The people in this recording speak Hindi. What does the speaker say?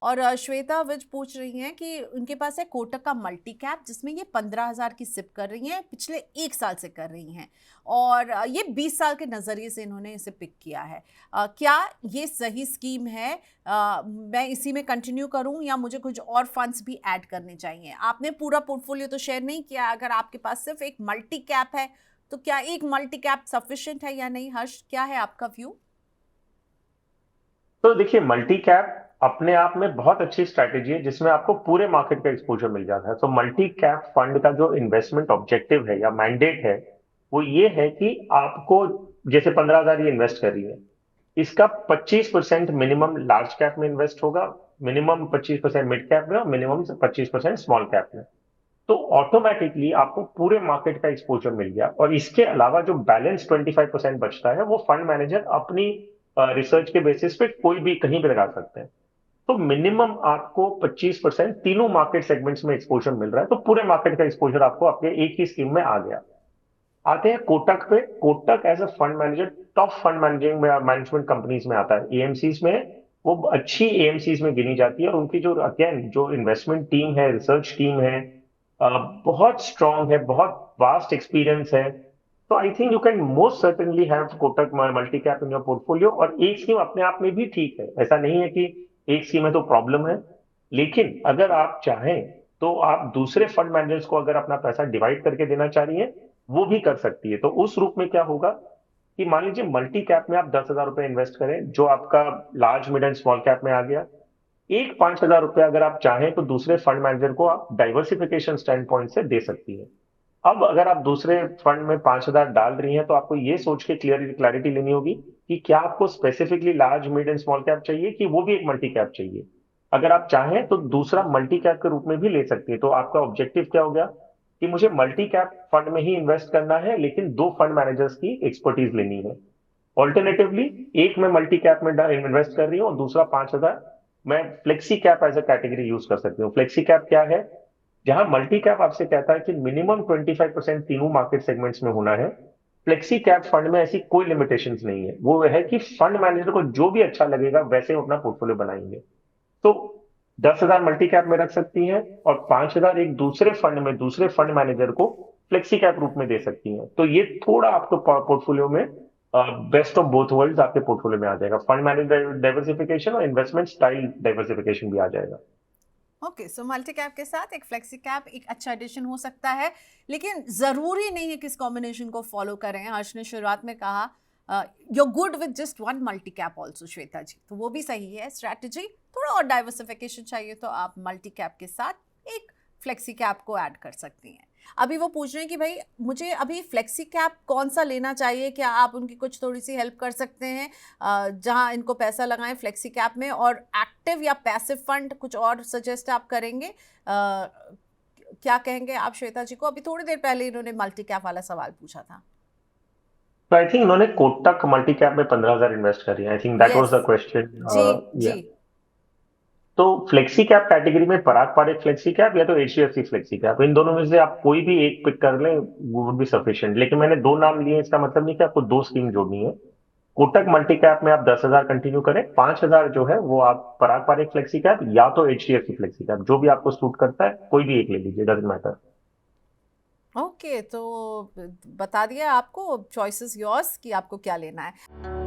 और श्वेता विज पूछ रही हैं कि उनके पास है कोटक का मल्टी कैप, जिसमें ये 15,000 की सिप कर रही हैं, पिछले 1 साल से कर रही हैं, और ये 20 साल के नज़रिए से इन्होंने इसे पिक किया है। क्या ये सही स्कीम है? मैं इसी में कंटिन्यू करूं या मुझे कुछ और फंड्स भी ऐड करने चाहिए? आपने पूरा पोर्टफोलियो तो शेयर नहीं किया, अगर आपके पास सिर्फ एक मल्टी कैप है तो क्या एक मल्टी कैप सफिशिएंट है या नहीं? हर्ष, क्या है आपका व्यू? तो देखिए, मल्टी कैप अपने आप में बहुत अच्छी स्ट्रैटेजी है जिसमें आपको पूरे मार्केट का एक्सपोजर मिल जाता है। तो मल्टी कैप फंड का जो इन्वेस्टमेंट ऑब्जेक्टिव है या मैंडेट है, वो ये है कि आपको, जैसे 15,000 ये इन्वेस्ट कर रही है, इसका 25% मिनिमम लार्ज कैप में इन्वेस्ट होगा, मिनिमम 25% मिड कैप में और मिनिमम 25% स्मॉल कैप में। तो ऑटोमेटिकली आपको पूरे मार्केट का एक्सपोजर मिल गया, और इसके अलावा जो बैलेंस 25% बचता है वो फंड मैनेजर अपनी रिसर्च के बेसिस पे कोई भी कहीं भी लगा सकते हैं। तो मिनिमम आपको 25% तीनों मार्केट सेगमेंट्स में एक्सपोजर मिल रहा है, तो पूरे मार्केट का एक्सपोजर आपको आपके एक ही स्कीम में आ गया। आते हैं कोटक पे। Kotak as a fund manager top fund managing में मैनेजमेंट कंपनीज में आता है, एएमसीज में। वो अच्छी एएमसीज में गिनी जाती है, और उनकी जो अगेन जो इन्वेस्टमेंट टीम है, रिसर्च टीम है, बहुत स्ट्रांग है, बहुत वास्ट एक्सपीरियंस है। तो I think you can most certainly have Kotak multi cap in your portfolio. और एक स्कीम अपने आप में भी ठीक है, ऐसा नहीं है कि एक स्कीम है तो प्रॉब्लम है। लेकिन अगर आप चाहें तो आप दूसरे फंड मैनेजर्स को अगर अपना पैसा डिवाइड करके देना चाह रही हैं, वो भी कर सकती है। तो उस रूप में क्या होगा कि मान लीजिए मल्टी कैप में आप 10,000 रुपए इन्वेस्ट करें, जो आपका large mid and small cap में आ गया। एक 5,000 रुपए अगर आप चाहें तो दूसरे फंड मैनेजर को आप डाइवर्सिफिकेशन स्टैंड पॉइंट से दे सकती है। अब अगर आप दूसरे फंड में 5,000 डाल रही हैं, तो आपको ये सोच के क्लैरिटी लेनी होगी कि क्या आपको specifically large mid and small cap चाहिए, कि वो भी एक मल्टी कैप चाहिए। अगर आप चाहें तो दूसरा मल्टी कैप के रूप में भी ले सकती है। तो आपका ऑब्जेक्टिव क्या हो गया कि मुझे मल्टी कैप फंड में ही इन्वेस्ट करना है, लेकिन दो फंड मैनेजर्स की एक्सपर्टीज लेनी है। ऑल्टरनेटिवली, एक मैं मल्टी कैप में इन्वेस्ट कर रही हूँ और दूसरा 5,000 मैं flexi cap as a category use कर सकती हूँ। फ्लेक्सी कैप क्या है? जहां मल्टी कैप आपसे कहता है कि मिनिमम 25% तीनों मार्केट सेगमेंट्स में होना है, फ्लेक्सी कैप फंड में ऐसी कोई लिमिटेशंस नहीं है। वो है कि फंड मैनेजर को जो भी अच्छा लगेगा वैसे वो अपना पोर्टफोलियो बनाएंगे। तो 10,000 मल्टी कैप में रख सकती हैं, और 5,000 एक दूसरे फंड में दूसरे फंड मैनेजर को फ्लेक्सी कैप रूप में दे सकती हैं। तो ये थोड़ा आपको पोर्टफोलियो में बेस्ट ऑफ बोथ वर्ल्ड्स आपके पोर्टफोलियो में आ जाएगा। फंड मैनेजर डाइवर्सिफिकेशन और इन्वेस्टमेंट स्टाइल डाइवर्सिफिकेशन भी आ जाएगा। ओके, सो मल्टी कैप के साथ एक फ्लेक्सी कैप एक अच्छा एडिशन हो सकता है, लेकिन ज़रूरी नहीं है कि इस कॉम्बिनेशन को फॉलो करें। हर्ष ने शुरुआत में कहा you good with just one multi cap also, Shweta ji, तो वो भी सही है स्ट्रैटेजी। थोड़ा और डाइवर्सिफिकेशन चाहिए तो आप मल्टी कैप के साथ एक फ्लेक्सी कैप को ऐड कर सकती हैं। अभी वो पूछ रहे हैं कि भाई मुझे अभी फ्लेक्सी कैप कौन सा लेना चाहिए, क्या आप उनकी कुछ थोड़ी सी हेल्प कर सकते हैं जहां इनको पैसा लगाएं फ्लेक्सी कैप में? और एक्टिव या पैसिव फंड कुछ और सजेस्ट आप करेंगे? क्या कहेंगे आप श्वेता जी को? अभी थोड़ी देर पहले इन्होंने मल्टी कैप वाला सवाल पूछा था। तो आई थिंक इन्होंने कोटक मल्टी कैप में 15,000 इन्वेस्ट करी है। I think that was yes. The question. जी। जी। या तो फ्लेक्सी कैप कैटेगरी में पराग पारेख फ्लेक्सी कैप या तो एचडीएफसी फ्लेक्सी कैप, इन दोनों में से आप कोई भी एक पिक कर लें, वो वुड बी सफिशिएंट। लेकिन मैंने दो नाम लिए, इसका मतलब नहीं कि आपको दो स्कीम जोड़नी है। कोटक मल्टी कैप में आप 10,000 कंटिन्यू करें, 5,000 जो है वो आप पराग पारेख फ्लेक्सी कैप या तो एचडीएफसी फ्लेक्सी कैप, जो भी आपको सूट करता है कोई भी एक ले लीजिए, डजेंट मैटर। ओके, तो बता दिया आपको, चॉइसेस योर्स कि आपको क्या लेना है।